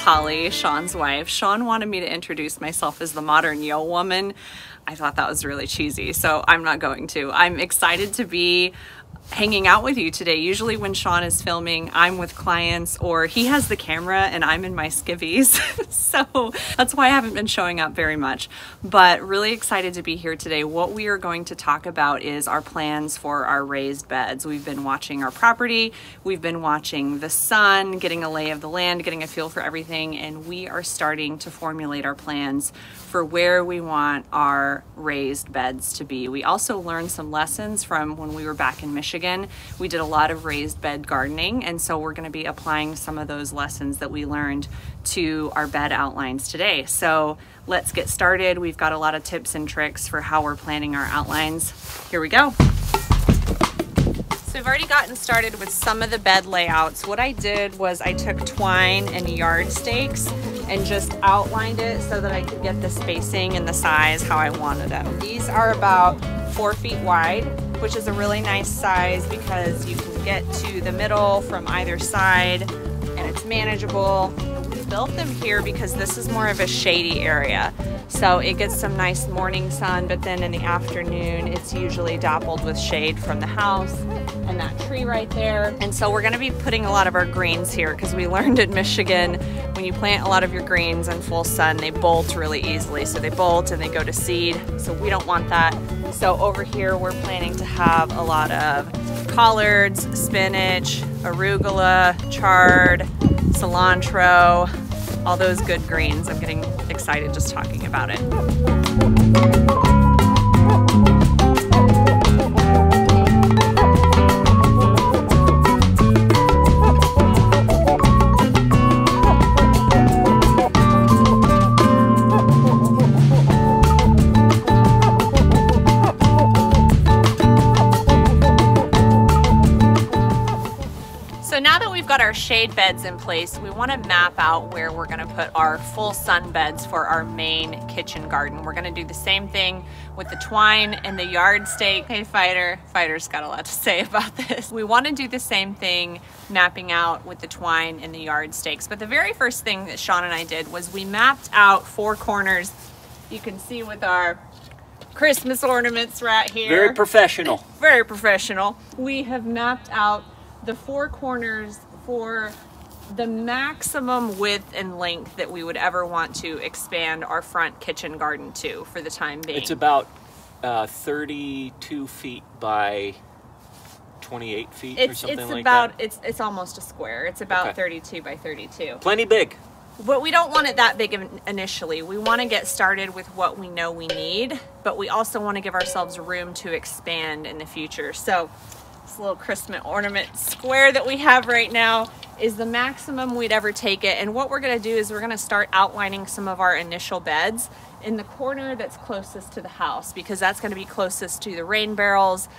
Holly, Sean's wife. Sean wanted me to introduce myself as the modern yeoman. I thought that was really cheesy, so I'm not going to. I'm excited to be hanging out with you today. Usually when Sean is filming, I'm with clients or he has the camera and I'm in my skivvies. So that's why I haven't been showing up very much, but really excited to be here today. What we are going to talk about is our plans for our raised beds. We've been watching our property, we've been watching the sun, getting a lay of the land, getting a feel for everything, and we are starting to formulate our plans for where we want our raised beds to be. We also learned some lessons from when we were back in Michigan. We did a lot of raised bed gardening, and so we're going to be applying some of those lessons that we learned to our bed outlines today. So let's get started. We've got a lot of tips and tricks for how we're planning our outlines. Here we go. So we've already gotten started with some of the bed layouts. What I did was I took twine and yard stakes and just outlined it so that I could get the spacing and the size how I wanted them. These are about 4 feet wide, which is a really nice size because you can get to the middle from either side and it's manageable. We built them here because this is more of a shady area. So it gets some nice morning sun, but then in the afternoon, it's usually dappled with shade from the house and that tree right there. And so we're gonna be putting a lot of our greens here because we learned in Michigan, when you plant a lot of your greens in full sun, they bolt really easily. So they bolt and they go to seed. So we don't want that. So over here, we're planning to have a lot of collards, spinach, arugula, chard, cilantro, all those good greens. I'm getting excited just talking about it. So now that we've got our shade beds in place, we want to map out where we're going to put our full sun beds for our main kitchen garden. We're going to do the same thing with the twine and the yard stake. Hey, Fighter's got a lot to say about this. We want to do the same thing, mapping out with the twine and the yard stakes. But the very first thing that Sean and I did was we mapped out 4 corners. You can see with our Christmas ornaments right here. Very professional. Very professional. We have mapped out the 4 corners for the maximum width and length that we would ever want to expand our front kitchen garden to for the time being. It's about 32 feet by 28 feet or something like that. It's almost a square. It's about 32 by 32. Plenty big. But we don't want it that big initially. We want to get started with what we know we need, but we also want to give ourselves room to expand in the future. So this little Christmas ornament square that we have right now is the maximum we'd ever take it. And what we're going to do is we're going to start outlining some of our initial beds in the corner that's closest to the house, because that's going to be closest to the rain barrels,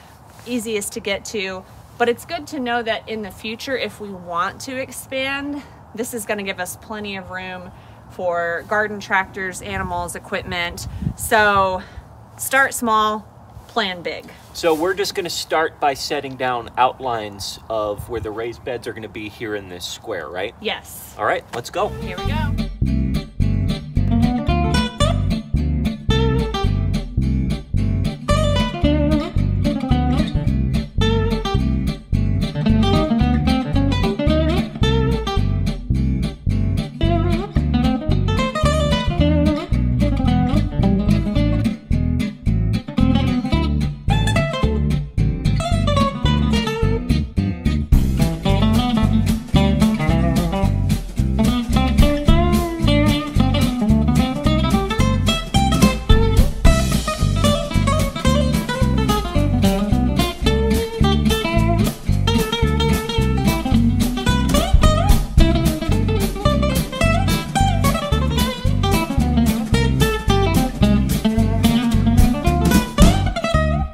easiest to get to. But it's good to know that in the future, if we want to expand, this is going to give us plenty of room for garden tractors, animals, equipment. So start small, plan big. So we're just going to start by setting down outlines of where the raised beds are going to be here in this square, right? Yes. All right, let's go. Here we go.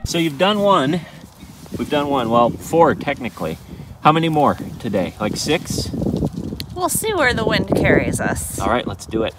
So you've done one. We've done one. Well, 4 technically. How many more today? Like 6? We'll see where the wind carries us. All right, let's do it.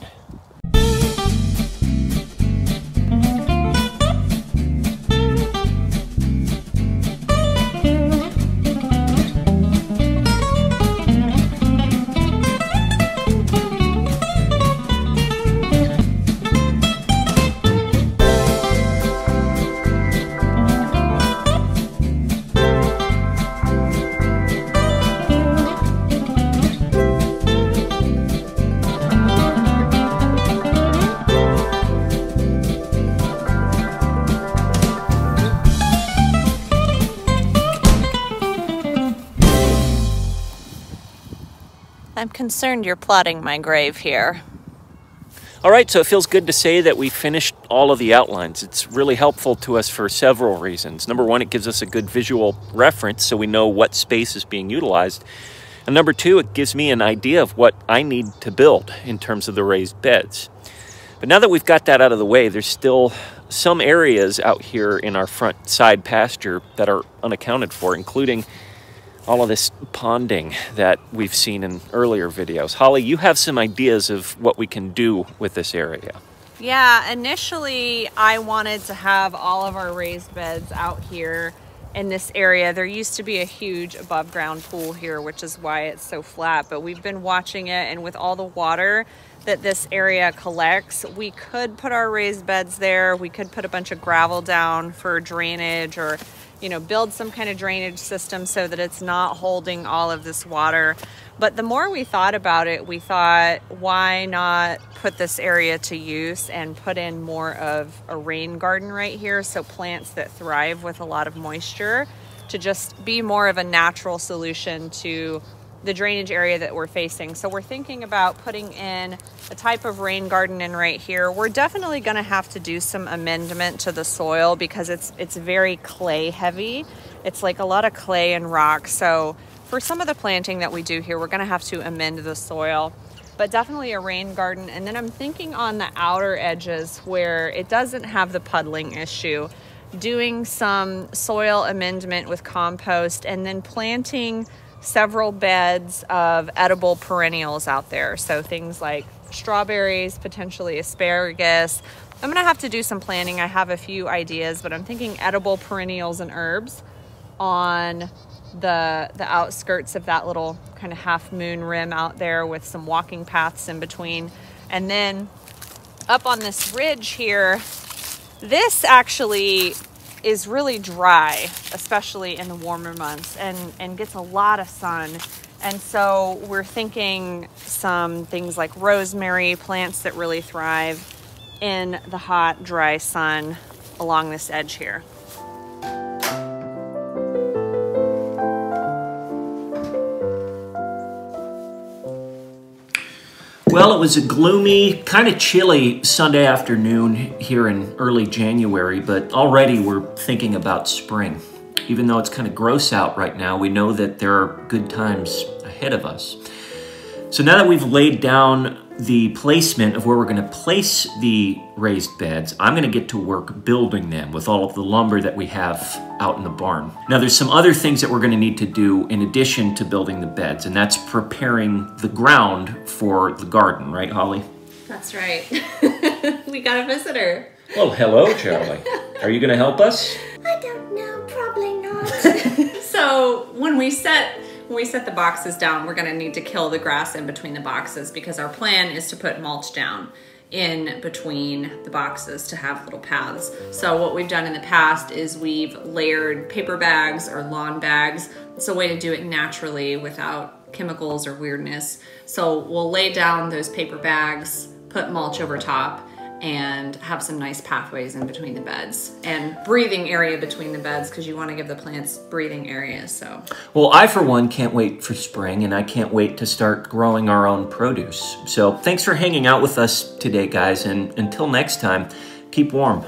I'm concerned you're plotting my grave here. All right, so it feels good to say that we finished all of the outlines. It's really helpful to us for several reasons. Number one, it gives us a good visual reference so we know what space is being utilized. And number two, it gives me an idea of what I need to build in terms of the raised beds. But now that we've got that out of the way, there's still some areas out here in our front side pasture that are unaccounted for, including all of this ponding that we've seen in earlier videos. Holly, you have some ideas of what we can do with this area. Yeah, initially I wanted to have all of our raised beds out here in this area. There used to be a huge above ground pool here, which is why it's so flat, but we've been watching it, and with all the water that this area collects, we could put our raised beds there. We could put a bunch of gravel down for drainage, or build some kind of drainage system so that it's not holding all of this water. But the more we thought about it, we thought, why not put this area to use and put in more of a rain garden right here, so plants that thrive with a lot of moisture, to just be more of a natural solution to the drainage area that we're facing. So we're thinking about putting in a type of rain garden in right here. We're definitely going to have to do some amendment to the soil because it's very clay heavy. It's like a lot of clay and rock. So for some of the planting that we do here, we're going to have to amend the soil, but definitely a rain garden. And then I'm thinking on the outer edges where it doesn't have the puddling issue, doing some soil amendment with compost, and then planting several beds of edible perennials out there. So things like strawberries, potentially asparagus. I'm gonna have to do some planning. I have a few ideas, but I'm thinking edible perennials and herbs on the outskirts of that little kind of half moon rim out there, with some walking paths in between. And then up on this ridge here, this actually is really dry, especially in the warmer months, and gets a lot of sun. And so we're thinking some things like rosemary, plants that really thrive in the hot, dry sun along this edge here. Well, it was a gloomy, kind of chilly Sunday afternoon here in early January, but already we're thinking about spring. Even though it's kind of gross out right now, we know that there are good times ahead of us. So now that we've laid down the placement of where we're going to place the raised beds, I'm going to get to work building them with all of the lumber that we have out in the barn. Now there's some other things that we're going to need to do in addition to building the beds, and that's preparing the ground for the garden, right, Holly? That's right. We got a visitor. Well, hello, Charlie. Are you going to help us? I don't know, probably not. So when we set the boxes down, we're gonna need to kill the grass in between the boxes, because our plan is to put mulch down in between the boxes to have little paths. So what we've done in the past is we've layered paper bags or lawn bags. It's a way to do it naturally without chemicals or weirdness. So we'll lay down those paper bags, put mulch over top, and have some nice pathways in between the beds and breathing area between the beds, because you want to give the plants breathing areas. So, well, I for one can't wait for spring, and I can't wait to start growing our own produce. So thanks for hanging out with us today, guys, and until next time, keep warm.